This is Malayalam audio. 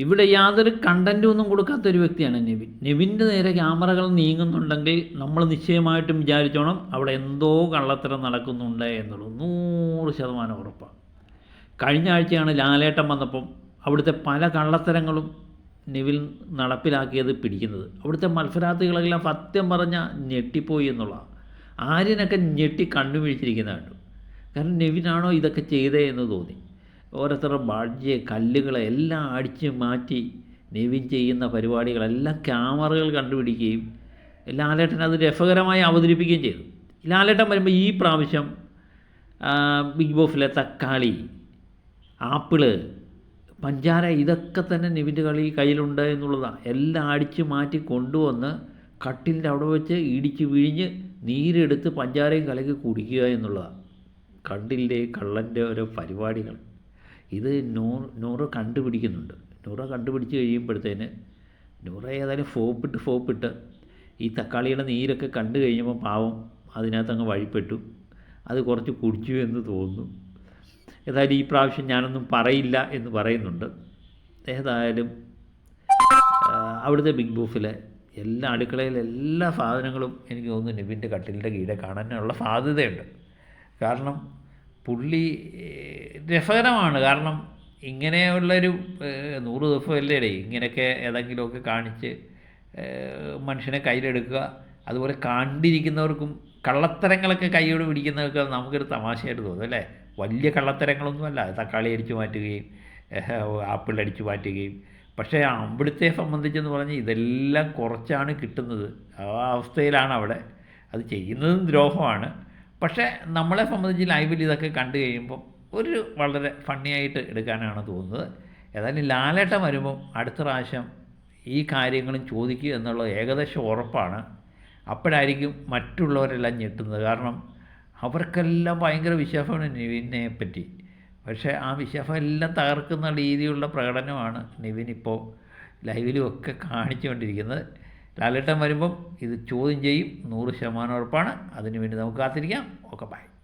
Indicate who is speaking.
Speaker 1: ഇവിടെ യാതൊരു കണ്ടൻറ്റും ഒന്നും കൊടുക്കാത്തൊരു വ്യക്തിയാണ് നെവിൻ. നെവിൻ്റെ നേരെ ക്യാമറകൾ നീങ്ങുന്നുണ്ടെങ്കിൽ നമ്മൾ നിശ്ചയമായിട്ടും വിചാരിച്ചോണം അവിടെ എന്തോ കള്ളത്തരം നടക്കുന്നുണ്ട് എന്നുള്ളത് 100% ഉറപ്പാണ്. കഴിഞ്ഞ ആഴ്ചയാണ് ലാലേട്ടൻ വന്നപ്പം അവിടുത്തെ പല കള്ളത്തരങ്ങളും നെവിൻ നടപ്പിലാക്കിയത് പിടിക്കുന്നത്. അവിടുത്തെ മത്സരാർത്ഥികളെല്ലാം സത്യം പറഞ്ഞാൽ ഞെട്ടിപ്പോയി എന്നുള്ളതാണ്. ആര്യനൊക്കെ ഞെട്ടി കണ്ണുമിഴിച്ചിരിക്കുന്ന കണ്ടു. കാരണം നെവിനാണോ ഇതൊക്കെ ചെയ്തേ എന്ന് തോന്നി. ഓരോരുത്തരുടെ ബഡ്ജ് കല്ലുകളെ എല്ലാം അടിച്ച് മാറ്റി നെവിൻ ചെയ്യുന്ന പരിപാടികളെല്ലാം ക്യാമറകൾ കണ്ടുപിടിക്കുകയും ലാലേട്ടൻ അത് രസകരമായി അവതരിപ്പിക്കുകയും ചെയ്തു. ലാലേട്ടൻ വരുമ്പോൾ ഈ പ്രാവശ്യം ബിഗ് ബോസിലെ തക്കാളി, ആപ്പിള്, പഞ്ചാര ഇതൊക്കെ തന്നെ നെവിൻ്റെ കളി കയ്യിലുണ്ട് എന്നുള്ളതാണ്. എല്ലാം അടിച്ച് മാറ്റി കൊണ്ടുവന്ന് കട്ടിലിൻ്റെ അവിടെ വെച്ച് ഇടിച്ച് വിഴിഞ്ഞ് നീരെടുത്ത് പഞ്ചാരയും കലക്കി കുടിക്കുക എന്നുള്ളതാണ്. കണ്ടില്ലേ കള്ളൻ്റെ ഓരോ പരിപാടികൾ. ഇത് നൂറ കണ്ടുപിടിക്കുന്നുണ്ട്. നൂറ കണ്ടുപിടിച്ച് കഴിയുമ്പോഴത്തേന് നൂറ ഏതായാലും ഫോപ്പിട്ട് ഈ തക്കാളിയുടെ നീരൊക്കെ കണ്ടു കഴിഞ്ഞപ്പോൾ പാവം അതിനകത്തങ്ങ് വഴിപ്പെട്ടു. അത് കുറച്ച് കുടിച്ചു എന്ന് തോന്നുന്നു. ഏതായാലും ഈ പ്രാവശ്യം ഞാനൊന്നും പറയില്ല എന്ന് പറയുന്നുണ്ട്. ഏതായാലും അവിടുത്തെ ബിഗ് ബോസിലെ എല്ലാ അടുക്കളയിലെ എല്ലാ സാധനങ്ങളും എനിക്ക് തോന്നുന്നു നെവിൻ്റെ കട്ടിലിൻ്റെ കീഴെ കാണാനുള്ള സാധ്യതയുണ്ട്. കാരണം പുള്ളി രസകരമാണ്. കാരണം ഇങ്ങനെയുള്ളൊരു 100 ദിവസമല്ലേ ഇങ്ങനെയൊക്കെ ഏതെങ്കിലുമൊക്കെ കാണിച്ച് മനുഷ്യനെ കയ്യിലെടുക്കുക. അതുപോലെ കണ്ടിരിക്കുന്നവർക്കും കള്ളത്തരങ്ങളൊക്കെ കൈയോട് പിടിക്കുന്നതൊക്കെ നമുക്കൊരു തമാശയായിട്ട് തോന്നും അല്ലേ. വലിയ കള്ളത്തരങ്ങളൊന്നുമല്ല. തക്കാളി അടിച്ചു മാറ്റുകയും ആപ്പിൾ അടിച്ചു മാറ്റുകയും. പക്ഷേ അവിടുത്തെ സംബന്ധിച്ചെന്ന് പറഞ്ഞാൽ ഇതെല്ലാം കുറച്ചാണ് കിട്ടുന്നത്. ആ അവസ്ഥയിലാണ് അവിടെ. അത് ചെയ്യുന്നതും ദ്രോഹമാണ്. പക്ഷേ നമ്മളെ സംബന്ധിച്ച് ലൈവിൽ ഇതൊക്കെ കണ്ടു കഴിയുമ്പം ഒരു വളരെ ഫണ്ണിയായിട്ട് എടുക്കാനാണ് തോന്നുന്നത്. ഏതായാലും ലാലേട്ടൻ വരുമ്പം അടുത്ത പ്രാവശ്യം ഈ കാര്യങ്ങളും ചോദിക്കുക എന്നുള്ളത് ഏകദേശം ഉറപ്പാണ്. അപ്പോഴായിരിക്കും മറ്റുള്ളവരെല്ലാം ഞെട്ടുന്നത്. കാരണം അവർക്കെല്ലാം ഭയങ്കര വിശ്വാസമാണ് നെവിനെ പറ്റി. പക്ഷേ ആ വിശ്വാസം എല്ലാം തകർക്കുന്ന രീതിയിലുള്ള പ്രകടനമാണ് നെവിനിപ്പോൾ ലൈവിലും ഒക്കെ കാണിച്ചുകൊണ്ടിരിക്കുന്നത്. ലാലേട്ടൻ വരുമ്പം ഇത് ചോദ്യം ചെയ്യും, 100% ഉറപ്പാണ്. അതിനുവേണ്ടി നമുക്ക് കാത്തിരിക്കാം. Okay, by.